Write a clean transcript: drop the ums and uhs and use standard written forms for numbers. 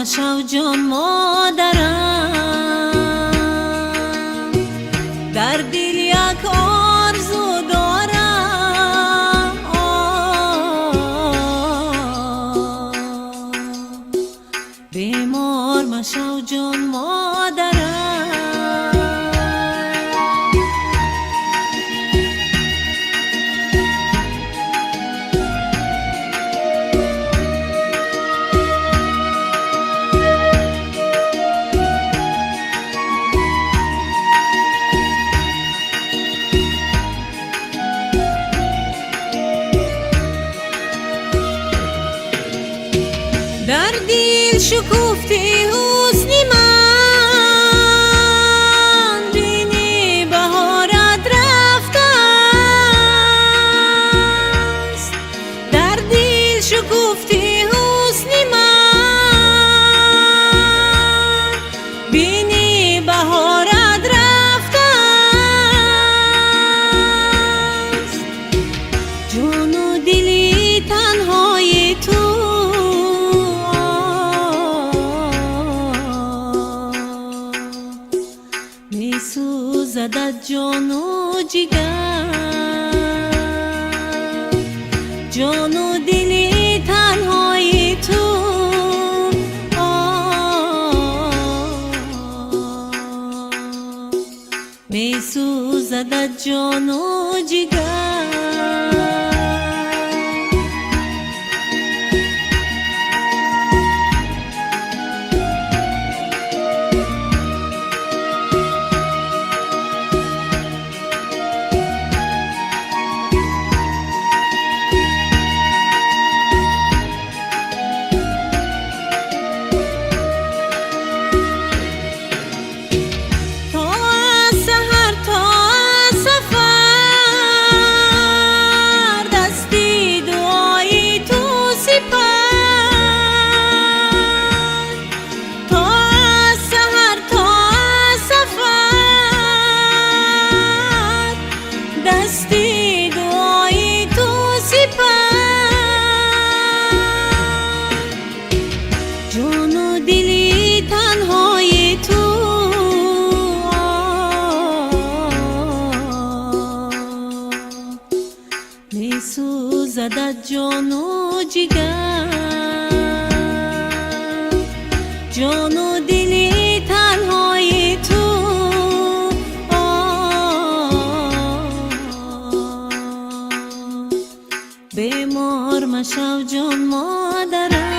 مشو جان مادرم، در دل یک آرزو دارم. بیمار مشو جان مادرم. در دل شکفته حسن من، بینی بهارت رفته است. در دل شکفته حسن من، بینی بهارت رفته است. جان و دلی تنهای تو می سوزد جان و جگر، جان و دلی تنهای تو. می سوزد جان و جگر. دستی دعای تو سپر، جان و دلی تنهای تو. می سوزد جان و جگر، جان و دلی تنهای تو. بیمار مشو جان مادرم.